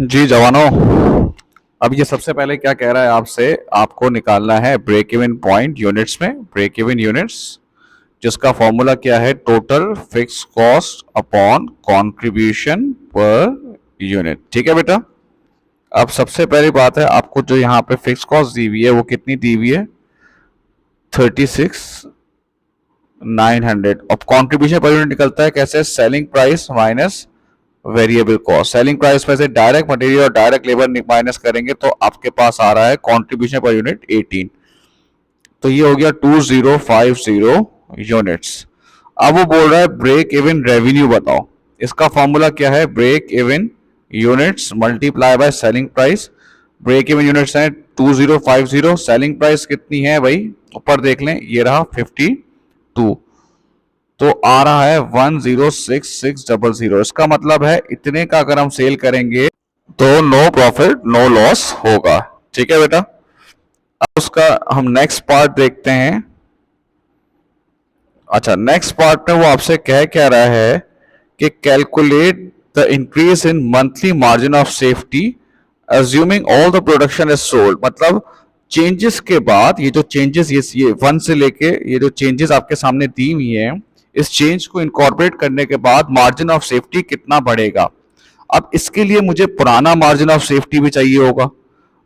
जी जवानों, अब ये सबसे पहले क्या कह रहा है आपसे, आपको निकालना है ब्रेक इवन पॉइंट यूनिट्स में, ब्रेक इवन यूनिट्स जिसका फॉर्मूला क्या है, total fix cost upon contribution per unit. ठीक है बेटा। अब सबसे पहली बात है, आपको जो यहाँ पे फिक्स कॉस्ट दी हुई है वो कितनी दी हुई है, 36,900। अब कंट्रीब्यूशन पर यूनिट निकलता है कैसे, selling price minus variable cost. Selling price में से डायरेक्ट मटेरियल और डायरेक्ट लेबर माइनस करेंगे तो आपके पास आ रहा है कंट्रीब्यूशन पर यूनिट 18। तो ये हो गया 2050 यूनिट्स। अब वो बोल रहा है ब्रेक इवन रेवेन्यू बताओ। इसका फॉर्मूला क्या है, break even units multiply by selling price. Break even units है 2050, सेलिंग प्राइस कितनी है भाई, ऊपर देख लें, ये रहा 52, तो आ रहा है 106600। इसका मतलब है इतने का अगर हम सेल करेंगे तो नो प्रॉफिट नो लॉस होगा। ठीक है बेटा। अब उसका हम नेक्स्ट पार्ट देखते हैं। अच्छा, नेक्स्ट पार्ट में वो आपसे कह क्या रहा है कि calculate the increase in monthly margin of safety assuming all the production is sold. मतलब चेंजेस के बाद ये जो चेंजेस, ये 1 से लेके ये जो चेंजेस आपके सामने दी हुई हैं, इस चेंज को इनकॉर्पोरेट करने के बाद मार्जिन ऑफ सेफ्टी कितना बढ़ेगा। अब इसके लिए मुझे पुराना मार्जिन ऑफ सेफ्टी भी चाहिए होगा।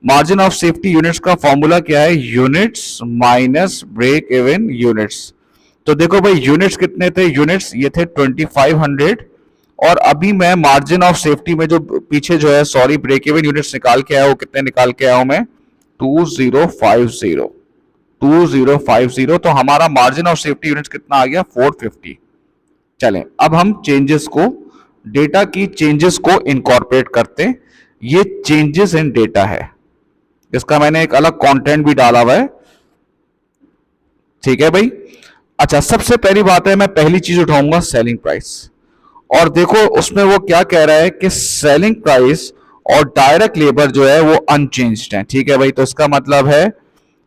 मार्जिन ऑफ सेफ्टी यूनिट्स का फॉर्मूला क्या है, units minus break even units. तो देखो भाई, यूनिट्स कितने थे, यूनिट्स ये थे 2500, और अभी मैं मार्जिन ऑफ सेफ्टी में जो पीछे जो है, सॉरी, ब्रेक इवन यूनिट्स निकाल के आया, वो कितने निकाल के आया हूं मैं, 2050। तो हमारा मार्जिन ऑफ सेफ्टी यूनिट्स कितना आ गया, 450। चलें अब हम चेंजेस को, डेटा की चेंजेस को इनकॉर्पोरेट करते हैं। ये चेंजेस इन डेटा है, इसका मैंने एक अलग कंटेंट भी डाला हुआ है। ठीक है भाई। अच्छा, सबसे पहली बात है, मैं पहली चीज उठाऊंगा सेलिंग प्राइस। और देखो उसमें वो क्या कह रहा है कि सेलिंग प्राइस और डायरेक्ट लेबर जो है वो अनचेंज्ड है। ठीक है भाई, तो इसका मतलब है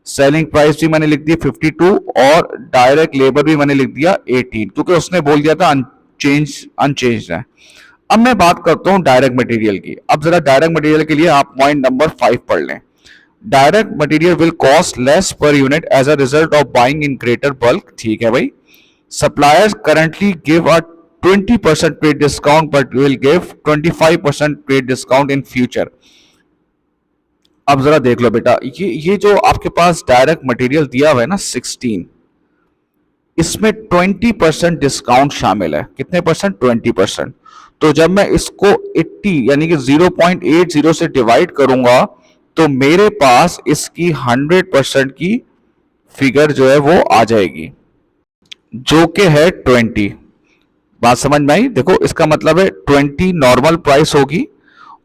सेलिंग प्राइस भी मैंने लिख दी 52 और डायरेक्ट लेबर भी मैंने लिख दिया 18, क्योंकि उसने बोल दिया था अनचेंज्ड है। अब मैं बात करता हूं डायरेक्ट मटेरियल की। अब जरा डायरेक्ट मटेरियल के लिए आप पॉइंट नंबर 5 पढ़ लें। Direct material will cost less per unit as a result of buying in greater bulk. ठीक है भाई। Suppliers currently give a 20% paid discount but will give 25% paid discount in future. अब जरा देख लो बेटा, ये जो आपके पास डायरेक्ट मटेरियल दिया हुआ है ना 16, इसमें 20% डिस्काउंट शामिल है। कितने परसेंट, 20%। तो जब मैं इसको 80 यानी कि 0.80 से डिवाइड करूंगा तो मेरे पास इसकी 100% की फिगर जो है वो आ जाएगी, जो कि है 20। बात समझ में आई। देखो इसका मतलब है 20 नॉर्मल प्राइस होगी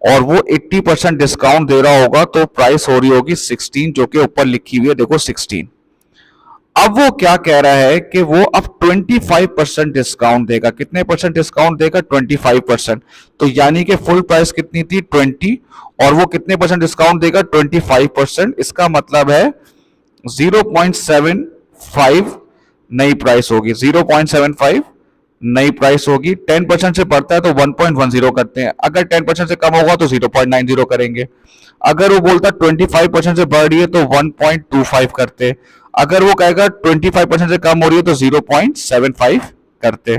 और वो 80% डिस्काउंट दे रहा होगा, तो प्राइस हो रही होगी 16, जो कि ऊपर लिखी हुई है, देखो 16। अब वो क्या कह रहा है कि वो अब 25% डिस्काउंट देगा। कितने परसेंट डिस्काउंट देगा, 25%। तो यानी कि फुल प्राइस कितनी थी, 20, और वो कितने परसेंट डिस्काउंट देगा, 25%। इसका मतलब है 0.75 नई प्राइस होगी, 0.75 नई प्राइस होगी। 10% से बढ़ता है तो 1.10 करते हैं, अगर 10% से कम होगा तो 0.90 करेंगे। अगर वो बोलता 25% से बढ़ रही है तो 1.25 करते, अगर वो कहेगा 25% से कम हो रही है तो 0.75 करते।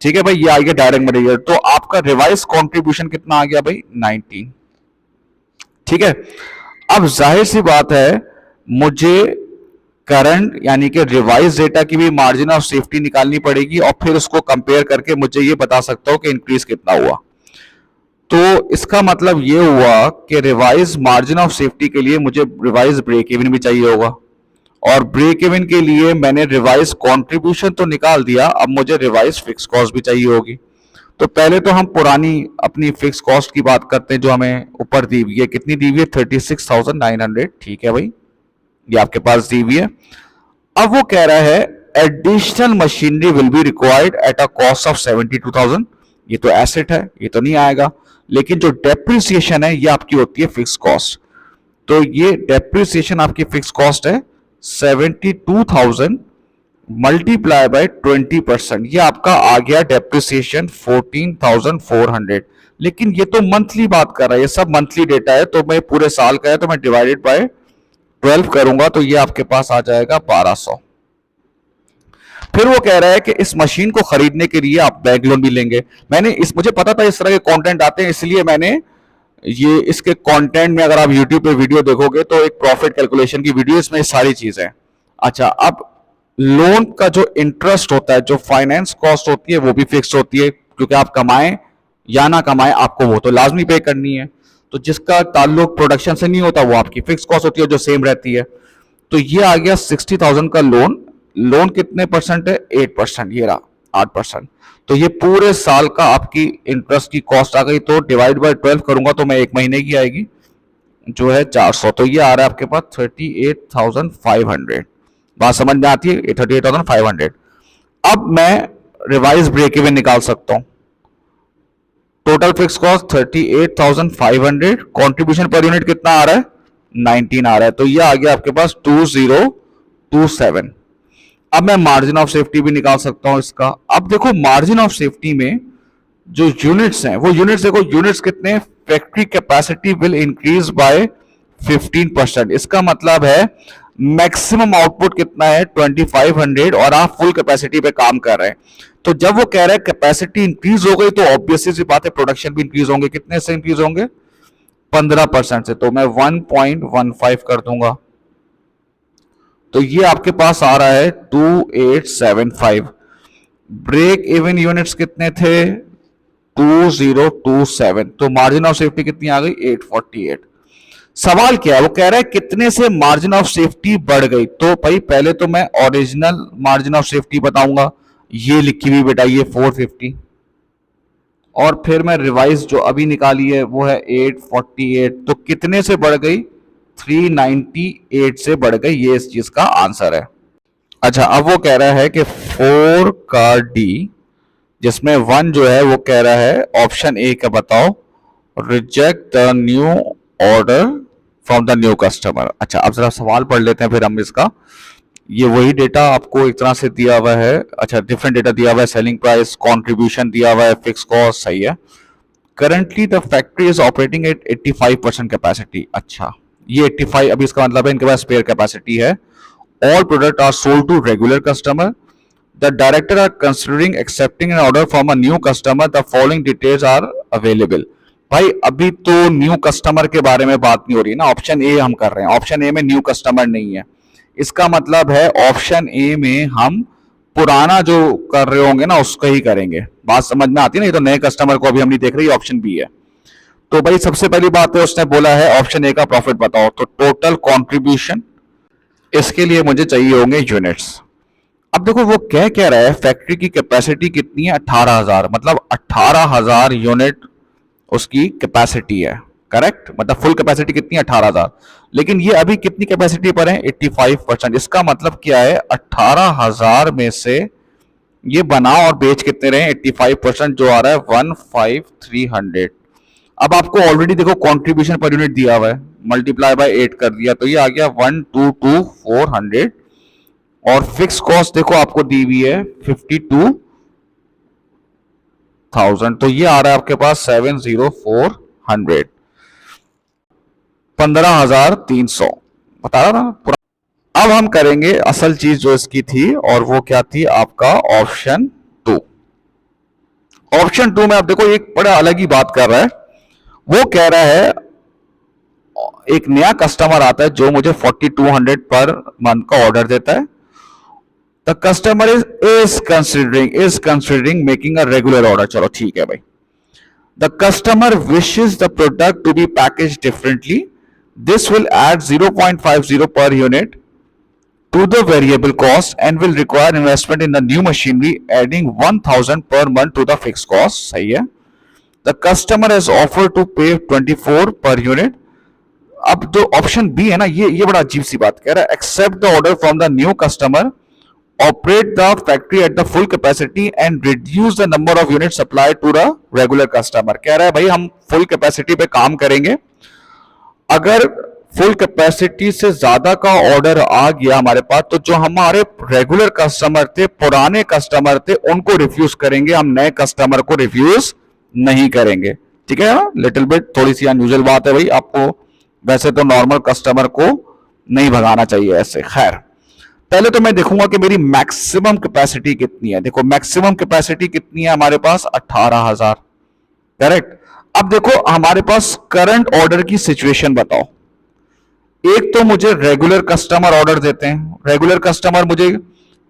ठीक है भाई, ये आ गया डायरेक्ट मटेरियल। तो आपका रिवाइज कंट्रीब्यूशन कितना आ गया भाई, 19। ठीक है। अब जाहिर सी बात है, मुझे करंट यानी कि रिवाइज डेटा की भी मार्जिन ऑफ सेफ्टी निकालनी पड़ेगी और फिर उसको कंपेयर करके मुझे ये बता सकता हूं कि इंक्रीज कितना हुआ। तो इसका मतलब ये हुआ कि रिवाइज मार्जिन ऑफ सेफ्टी के लिए मुझे रिवाइज ब्रेक इवन भी चाहिए होगा, और ब्रेक इवन के लिए मैंने रिवाइज कंट्रीब्यूशन तो निकाल दिया, अब मुझे रिवाइज फिक्स कॉस्ट भी चाहिए होगी। तो पहले तो हम पुरानी अपनी फिक्स कॉस्ट की बात करते हैं जो हमें ऊपर दी हुई है। कितनी दी हुई है, 36,900। ठीक है भाई, ये आपके पास दी हुई है। अब वो कह रहा है additional machinery will be required at a cost of 72,000। ये तो एसेट है, ये तो नहीं आएगा, लेकिन जो डेप्रिसिएशन है ये आपकी होती है फिक्स कॉस्ट। तो ये डेप्रिसिएशन आपकी फिक्स कॉस्ट है 72,000 मल्टीप्लाई बाय 20%, ये आपका आ गया डेप्रिसिएशन 14,400। लेकिन ये तो मंथली बात कर रहा है, ये सब मंथली डेटा है, तो मैं पूरे साल का है तो मैं डिवाइडेड बाय 12 करूंगा तो ये आपके पास आ जाएगा 1200। फिर वो कह रहा है कि इस मशीन को खरीदने के लिए आप बैंक लोन भी लेंगे। मैंने इस मुझे पता था इस तरह के कंटेंट आते हैं, इसलिए मैंने ये इसके कंटेंट में अगर आप YouTube पे वीडियो देखोगे तो एक प्रॉफिट कैलकुलेशन की वीडियो, इसमें सारी चीजें। अच्छा, अब लोन का जो इंटरेस्ट होता है, जो फाइनेंस कॉस्ट होती है, वो भी फिक्स होती है, क्योंकि आप कमाएं या ना कमाएं आपको वो तो लाजमी पे करनी है। तो जिसका ताल्लुक प्रोडक्शन से नहीं होता वो आपकी फिक्स कॉस्ट होती है जो सेम रहती है। तो ये आ गया 60,000 का लोन। लोन कितने परसेंट है? 8%, ये रहा 8%। तो ये पूरे साल का आपकी इंटरेस्ट की कॉस्ट आ गई, तो डिवाइड बाय 12 करूंगा तो मैं एक महीने की आएगी जो है 400। तो ये आ रहा है आपके पास 38,500। बात समझ में आती है? 38,500। अब मैं रिवाइज ब्रेक इवन निकाल सकता हूं। Total fix cost 38,500, contribution per unit कितना आ रहा है? 19 आ रहा है, तो ये आ गया आपके पास 2027। अब मैं मार्जिन ऑफ सेफ्टी भी निकाल सकता हूं इसका। अब देखो मार्जिन ऑफ सेफ्टी में जो यूनिट्स हैं वो यूनिट्स देखो, यूनिट्स कितने? Factory capacity will increase by 15%। इसका मतलब है मैक्सिमम आउटपुट कितना है? 2500, और आप फुल कैपेसिटी पे काम कर रहे हैं। तो जब वो कह रहे हैं कैपेसिटी इंक्रीज हो गई तो ऑब्वियसली सी बात है प्रोडक्शन भी इंक्रीज होंगे। कितने से इंक्रीज होंगे? 15% से। तो मैं 1.15 कर दूंगा, तो ये आपके पास आ रहा है 2875। ब्रेक इवन यूनिट्स कितने थे? 2027। तो मार्जिन ऑफ सेफ्टी कितनी आ गई? 848। सवाल क्या है? वो कह रहा है कितने से मार्जिन ऑफ सेफ्टी बढ़ गई। तो भाई पहले तो मैं ओरिजिनल मार्जिन ऑफ सेफ्टी बताऊंगा, ये लिखी हुई बेटा, ये 450। और फिर मैं रिवाइज जो अभी निकाली है वो है 848। तो कितने से बढ़ गई? 398 से बढ़ गई। ये इस चीज का आंसर है। अच्छा, अब वो कह रहा है कि 4 का डी, जिसमें 1 जो है वो कह रहा है ऑप्शन ए का बताओ, reject the new order from the new customer. अच्छा, अब जरा सवाल पढ़ लेते हैं फिर हम इसका। ये वही डेटा आपको एक तरह से दिया हुआ है। अच्छा, डिफरेंट डेटा दिया हुआ है, सेलिंग प्राइस, कंट्रीब्यूशन दिया हुआ है, फिक्स कॉस्ट, सही है। Currently the factory is operating at 85% capacity. अच्छा, ये 85, अभी इसका मतलब है इनके पास स्पेयर कैपेसिटी है। All product are sold to regular customer. The director are considering accepting an order from a new customer. The following details are available. भाई अभी तो न्यू कस्टमर के बारे में बात नहीं हो रही ना, ऑप्शन ए हम कर रहे हैं। ऑप्शन ए में न्यू कस्टमर नहीं है। इसका मतलब है ऑप्शन ए में हम पुराना जो कर रहे होंगे ना उसका ही करेंगे। बात समझ में आती है ना? ये तो नए कस्टमर को अभी हम नहीं देख रहे, ऑप्शन बी है। तो भाई सबसे पहली बात है, उसने बोला है ऑप्शन ए का प्रॉफिट बताओ। तो टोटल कंट्रीब्यूशन, इसके लिए मुझे चाहिए होंगे यूनिट्स। अब देखो वो क्या रहा है, फैक्ट्री की कैपेसिटी कितनी है? 18,000, मतलब 18,000 यूनिट उसकी कैपेसिटी है। करेक्ट, मतलब फुल कैपेसिटी कितनी है? 18,000। लेकिन ये अभी कितनी कैपेसिटी पर है? 85%। इसका मतलब क्या है? 18,000 में से ये बना और बेच कितने रहे? 85%, जो आ रहा है 15,300। अब आपको ऑलरेडी देखो कंट्रीब्यूशन पर यूनिट दिया हुआ है, मल्टीप्लाई बाय 8 कर दिया तो ये आ गया 122,400। और फिक्स कॉस्ट देखो आपको दी हुई है 52,000, तो ये आ रहा है आपके पास 70400, 15,300 बता रहा था। अब हम करेंगे असल चीज जो इसकी थी, और वो क्या थी? आपका ऑप्शन 2। ऑप्शन 2 में आप देखो एक बड़ा अलग ही बात कर रहा है। वो कह रहा है एक नया कस्टमर आता है जो मुझे 4200 पर मंथ का ऑर्डर देता है। The customer is considering making a regular order. चलो ठीक है भाई। The customer wishes the product to be package differently. This will add 0.50 per unit to the variable cost and will require investment in the new machinery, adding 1,000 per month to the fixed cost. सही है। The customer has offered to pay 24 per unit. अब जो option B है ना, ये बड़ा अजीब सी बात कह रहा है। Accept the order from the new customer, operate the factory at the full capacity and reduce the number of unit supply to the regular customer. कह रहा है भाई हम फुल कैपेसिटी पे काम करेंगे, अगर फुल कैपेसिटी से ज्यादा का ऑर्डर आ गया हमारे पास, तो जो हमारे रेगुलर कस्टमर थे, पुराने कस्टमर थे, उनको रिफ्यूज करेंगे, हम नए कस्टमर को रिफ्यूज नहीं करेंगे। ठीक है, लिटिल बिट थोड़ी सी अनयूजुअल बात है भाई, आपको वैसे तो नॉर्मल कस्टमर को नहीं भगाना चाहिए ऐसे। खैर, पहले तो मैं देखूंगा कि मेरी मैक्सिमम कैपेसिटी कितनी है। देखो मैक्सिमम कैपेसिटी कितनी है हमारे पास, 18,000। करेक्ट। अब देखो हमारे पास करंट ऑर्डर की सिचुएशन बताओ। एक तो मुझे रेगुलर कस्टमर ऑर्डर देते हैं, रेगुलर कस्टमर मुझे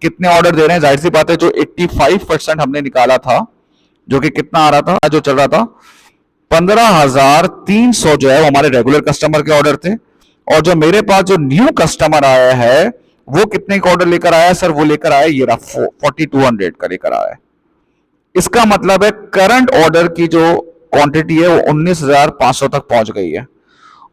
कितने ऑर्डर दे रहे हैं, जाहिर सी बात है जो 85% हमने निकाला था, जो कि कितना आ रहा था, जो चल रहा था 15,300, जो है वो हमारे रेगुलर कस्टमर के ऑर्डर थे। और जो मेरे पास जो न्यू कस्टमर आया है वो कितने का ऑर्डर लेकर आया है सर, वो लेकर आया ये रहा 4200 का लेकर आया है। इसका मतलब है करंट ऑर्डर की जो क्वांटिटी है वो 19,500 तक पहुंच गई है,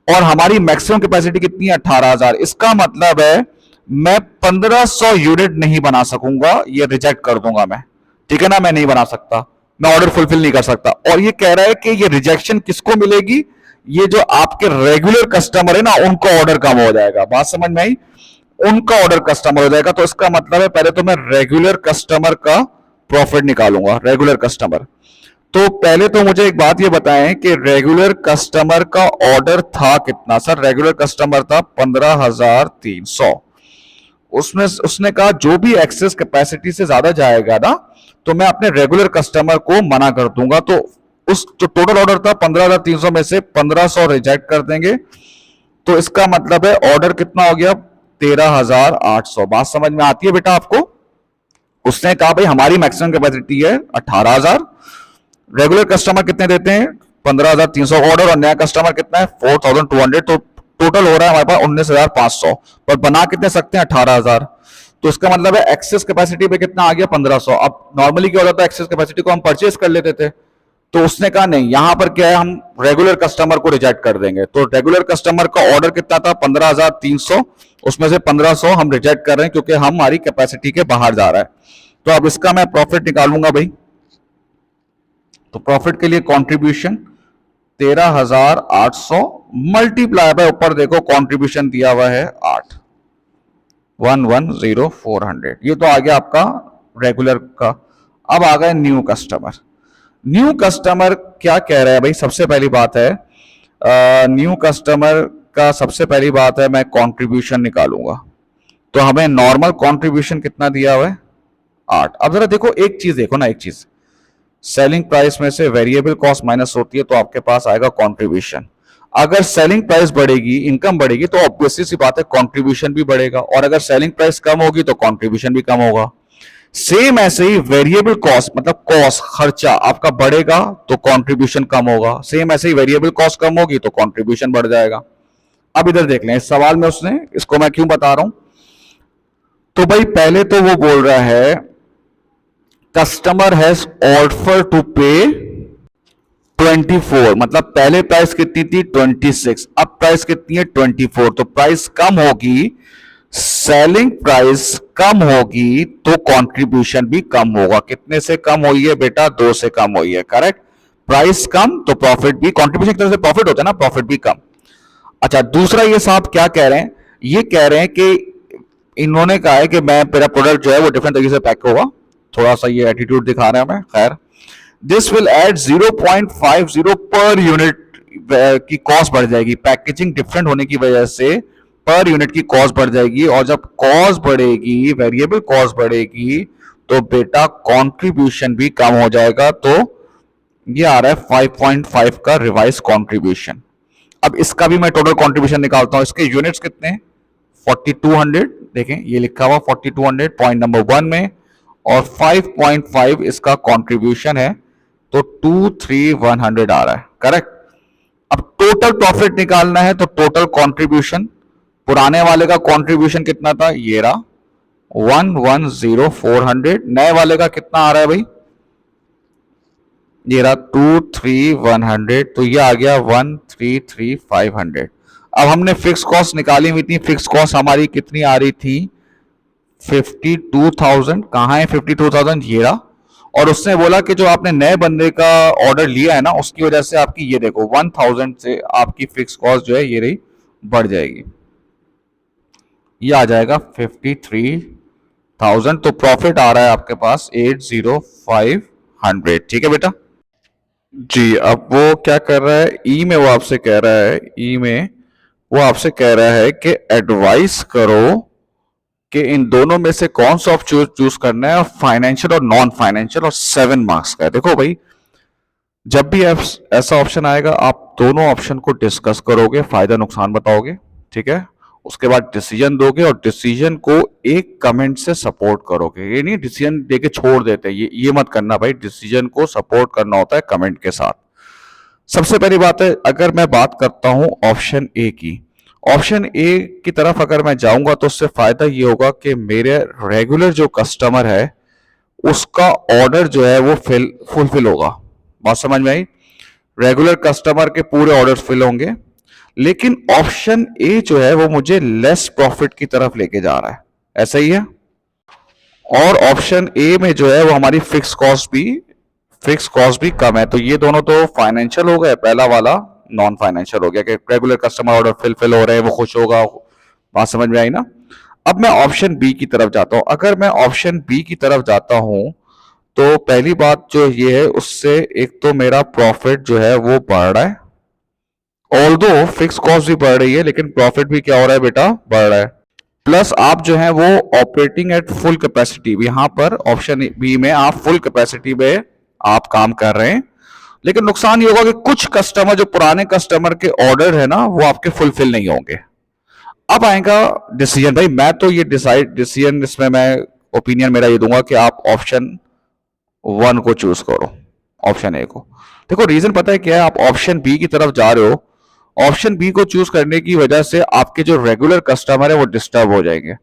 और हमारी मैक्सिमम कैपेसिटी कितनी है, 18,000। इसका मतलब है मैं 1500 यूनिट नहीं बना सकूंगा, ये रिजेक्ट कर दूंगा मैं। ठीक है ना, मैं नहीं बना सकता, मैं ऑर्डर फुलफिल नहीं कर सकता। और ये कह रहा है कि ये रिजेक्शन किसको मिलेगी, ये जो आपके रेगुलर कस्टमर है ना, उनको ऑर्डर कम हो जाएगा। बात समझ में आई, उनका ऑर्डर कस्टमर हो जाएगा। तो इसका मतलब है पहले तो मैं रेगुलर कस्टमर का प्रॉफिट निकालूंगा, रेगुलर कस्टमर। तो पहले तो मुझे एक बात ये बताएं कि रेगुलर कस्टमर का ऑर्डर था कितना सर, रेगुलर कस्टमर था 15,300। उसमें उसने कहा जो भी एक्सेस कैपेसिटी से ज्यादा जाएगा ना, तो मैं अपने रेगुलर कस्टमर को मना कर दूंगा। तो उस जो टोटल ऑर्डर था 15,300 में से 1500 रिजेक्ट कर देंगे। तो इसका मतलब है ऑर्डर कितना हो गया, 13,800। बात समझ में आती है बेटा आपको। उसने कहा भाई हमारी मैक्सिमम कैपेसिटी है 18,000, रेगुलर कस्टमर कितने देते हैं 15,300 ऑर्डर, और नया कस्टमर कितना है 4,200। तो टोटल हो रहा है हमारे पास 19,500, पर बना कितने सकते हैं 18,000। तो इसका मतलब है एक्सेस कैपेसिटी पे कितना आ गया 1500। अब नॉर्मली क्या होता था, एक्सेस कैपेसिटी को हम परचेज कर लेते थे। तो उसने कहा नहीं, यहां पर क्या है, हम रेगुलर कस्टमर को रिजेक्ट कर देंगे। तो रेगुलर कस्टमर का ऑर्डर कितना था 15,300, उसमें से 1500 हम रिजेक्ट कर रहे हैं क्योंकि हमारी कैपेसिटी के बाहर जा रहा है। तो अब इसका मैं प्रॉफिट निकालूंगा भाई। तो प्रॉफिट के लिए कंट्रीब्यूशन 13,800 मल्टीप्लाई बाय, ऊपर देखो कंट्रीब्यूशन दिया हुआ है 8, 110,400। ये तो आ गया आपका रेगुलर का। अब आ गए न्यू कस्टमर। न्यू कस्टमर क्या कह रहा है भाई, सबसे पहली बात है न्यू कस्टमर का सबसे पहली बात है मैं कंट्रीब्यूशन निकालूंगा। तो हमें नॉर्मल कंट्रीब्यूशन कितना दिया हुआ है 8। अब जरा देखो एक चीज, देखो ना एक चीज, सेलिंग प्राइस में से वेरिएबल कॉस्ट माइनस होती है तो आपके पास आएगा कंट्रीब्यूशन। अगर सेलिंग प्राइस बढ़ेगी, इनकम बढ़ेगी, तो ऑब्वियसली सी बात है कंट्रीब्यूशन भी बढ़ेगा, और अगर सेलिंग प्राइस कम होगी तो कंट्रीब्यूशन भी कम होगा। सेम ऐसे ही वेरिएबल कॉस्ट मतलब कॉस्ट खर्चा आपका बढ़ेगा तो कंट्रीब्यूशन कम होगा, सेम ऐसे ही वेरिएबल कॉस्ट कम होगी तो कंट्रीब्यूशन बढ़ जाएगा। अब इधर देख लें, इस सवाल में उसने, इसको मैं क्यों बता रहा हूं, तो भाई पहले तो वो बोल रहा है कस्टमर हैज ऑफर टू पे 24, मतलब पहले प्राइस कितनी थी 26, अब प्राइस कितनी है 24। तो प्राइस कम होगी, सेलिंग प्राइस कम होगी तो कंट्रीब्यूशन भी कम होगा। कितने से कम हुई है बेटा, 2 से कम हुई है। करेक्ट, प्राइस कम तो प्रॉफिट भी, कंट्रीब्यूशन की तरफ से प्रॉफिट होता है ना, प्रॉफिट भी कम। अच्छा, दूसरा ये साहब क्या कह रहे हैं, ये कह रहे हैं कि इन्होंने कहा है कि मैं मेरा प्रोडक्ट जो है वो डिफरेंट तरीके से पैक होगा, थोड़ा सा ये एटीट्यूड दिखा रहे हैं हमें। खैर, this will add 0.50 per unit की कॉस्ट बढ़ जाएगी, पैकेजिंग डिफरेंट होने की वजह से पर यूनिट की कॉस्ट बढ़ जाएगी, और जब कॉस्ट बढ़ेगी, वेरिएबल कॉस्ट बढ़ेगी, तो बेटा कंट्रीब्यूशन भी कम हो जाएगा। तो ये आ रहा है 5.5 का रिवाइज कंट्रीब्यूशन। अब इसका भी मैं टोटल कंट्रीब्यूशन निकालता हूं, इसके यूनिट्स कितने 4200, देखें ये लिखा हुआ 4200 पॉइंट नंबर 1 में, और 5.5 इसका कंट्रीब्यूशन है, तो 23,100 आ रहा है। करेक्ट। अब टोटल प्रॉफिट निकालना है, तो टोटल कंट्रीब्यूशन, पुराने वाले का कंट्रीब्यूशन कितना था, ये रहा 110,400, नए वाले का कितना आ रहा है भाई, ये रहा 23,100, तो ये आ गया 133,500। अब हमने फिक्स कॉस्ट निकाली हुई थी, फिक्स कॉस्ट हमारी कितनी आ रही थी 52,000। कहाँ है 52,000, ये रहा। और उसने बोला कि जो आपने नए बंदे का ऑर्डर लिया है ना, उसकी वजह से आपकी ये देखो 1,000 से आपकी फिक्स कॉस्ट जो है ये रही बढ़ जाएगी, ये आ जाएगा 53,000। तो प्रॉफिट आ रहा है आपके पास 80500। ठीक है बेटा जी। अब वो क्या कर रहा है, ई में वो आपसे कह रहा है, ई में वो आपसे कह रहा है कि एडवाइस करो कि इन दोनों में से कौन सा आप चूज करना है, फाइनेंशियल और नॉन फाइनेंशियल, और 7 मार्क्स का है। देखो भाई, जब भी ऐसा ऑप्शन आएगा आप दोनों ऑप्शन को डिस्कस करोगे, फायदा नुकसान बताओगे, ठीक है, उसके बाद डिसीजन दोगे और डिसीजन को एक कमेंट से सपोर्ट करोगे। ये नहीं डिसीजन देके छोड़ देते, ये मत करना भाई, डिसीजन को सपोर्ट करना होता है कमेंट के साथ। सबसे पहली बात है, अगर मैं बात करता हूं ऑप्शन ए की, ऑप्शन ए की तरफ अगर मैं जाऊंगा तो उससे फायदा ये होगा कि मेरे रेगुलर जो कस्टमर है उसका ऑर्डर जो है वो फुलफिल होगा। बात समझ में आई? रेगुलर कस्टमर के पूरे ऑर्डर फिल होंगे, लेकिन ऑप्शन ए जो है वो मुझे लेस प्रॉफिट की तरफ लेके जा रहा है, ऐसा ही है। और ऑप्शन ए में जो है वो हमारी फिक्स कॉस्ट भी कम है। तो ये दोनों तो फाइनेंशियल हो गए, पहला वाला नॉन फाइनेंशियल हो गया कि रेगुलर कस्टमर ऑर्डर फिल हो रहे हैं, वो खुश होगा। बात समझ में आई ना? अब मैं ऑप्शन बी की तरफ जाता हूं। अगर मैं ऑप्शन बी की तरफ जाता हूं तो पहली बात जो ये है, उससे एक तो मेरा प्रॉफिट जो है वो बढ़ रहा है, ऑल्दो फिक्स कॉस्ट भी बढ़ रही है, लेकिन प्रॉफिट भी क्या हो रहा है बेटा, बढ़ रहा है। प्लस आप जो है वो ऑपरेटिंग एट फुल कैपेसिटी, यहां पर ऑप्शन बी में आप फुल कैपेसिटी में आप काम कर रहे हैं। लेकिन नुकसान ये होगा कि कुछ कस्टमर, जो पुराने कस्टमर के ऑर्डर है ना, वो आपके फुलफिल नहीं होंगे। अब आएगा डिसीजन। भाई मैं तो ये डिसीजन इसमें मैं ओपिनियन मेरा ये दूंगा कि आप ऑप्शन 1 को चूज करो, ऑप्शन ए को। देखो रीजन पता है क्या है, आप ऑप्शन बी की तरफ जा रहे हो, ऑप्शन बी को चूज करने की वजह से आपके जो रेगुलर कस्टमर है वो डिस्टर्ब हो जाएंगे।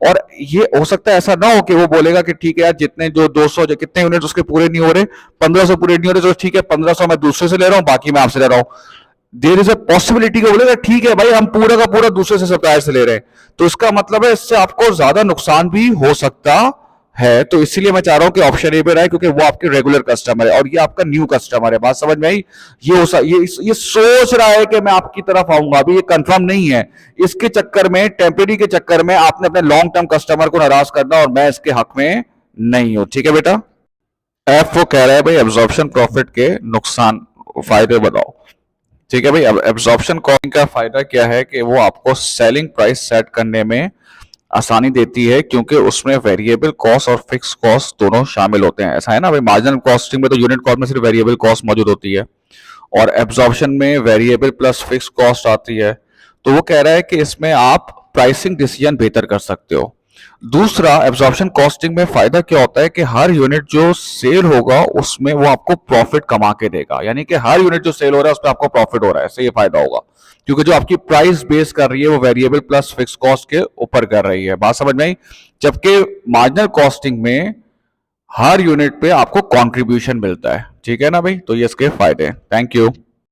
और ये हो सकता है ऐसा ना हो कि वो बोलेगा कि ठीक है यार, जितने जो 200 जो कितने यूनिट उसके पूरे नहीं हो रहे, 1500 पूरे नहीं हो रहे, तो ठीक है 1500 मैं दूसरे से ले रहा हूं, बाकी मैं आपसे ले रहा हूं। देर इज अ पॉसिबिलिटी को बोलेगा ठीक है भाई, हम पूरा का पूरा दूसरे से सप्लायर से ले रहे हैं, तो इसका मतलब है इससे आपको ज्यादा नुकसान भी हो सकता है। तो इसीलिए मैं चाह रहा हूं कि ऑप्शन ए पे रहे, क्योंकि वो आपके रेगुलर कस्टमर है और ये आपका न्यू कस्टमर है। बात समझ में आई? ये सोच रहा है कि मैं आपकी तरफ आऊंगा, अभी ये कंफर्म नहीं है। इसके चक्कर में, टेम्परेरी के चक्कर में आपने अपने लॉन्ग टर्म कस्टमर को नाराज करना, और मैं इसके हक में नहीं हूं। ठीक है बेटा? एफ वो कह रहा है भाई एब्जॉर्प्शन प्रॉफिट के नुकसान फायदे बताओ। ठीक है भाई, अब एब्जॉर्प्शन कॉस्टिंग का फायदा क्या है कि वो आपको सेलिंग प्राइस सेट करने में आसानी देती है, क्योंकि उसमें वेरिएबल कॉस्ट और फिक्स कॉस्ट दोनों शामिल होते हैं। ऐसा है ना भाई, मार्जिनल कॉस्टिंग में तो यूनिट कॉस्ट में सिर्फ वेरिएबल कॉस्ट मौजूद होती है, और एब्जॉर्प्शन में वेरिएबल प्लस फिक्स कॉस्ट आती है। तो वो कह रहा है कि इसमें आप प्राइसिंग डिसीजन बेहतर कर सकते हो। दूसरा, एब्जॉर्प्शन कॉस्टिंग में फायदा क्या होता है कि हर यूनिट जो सेल होगा उसमें वो आपको प्रॉफिट कमा के देगा, यानी कि हर यूनिट जो सेल हो रहा है उस पर आपको प्रॉफिट हो रहा है, इससे ये फायदा होगा, क्योंकि जो आपकी प्राइस बेस कर रही है वो वेरिएबल प्लस फिक्स कॉस्ट के ऊपर कर रही है। बात समझ में आई? जबकि मार्जिनल कॉस्टिंग में हर यूनिट पे आपको कंट्रीब्यूशन मिलता है। ठीक है ना भाई? तो ये इसके फायदे हैं। Thank you.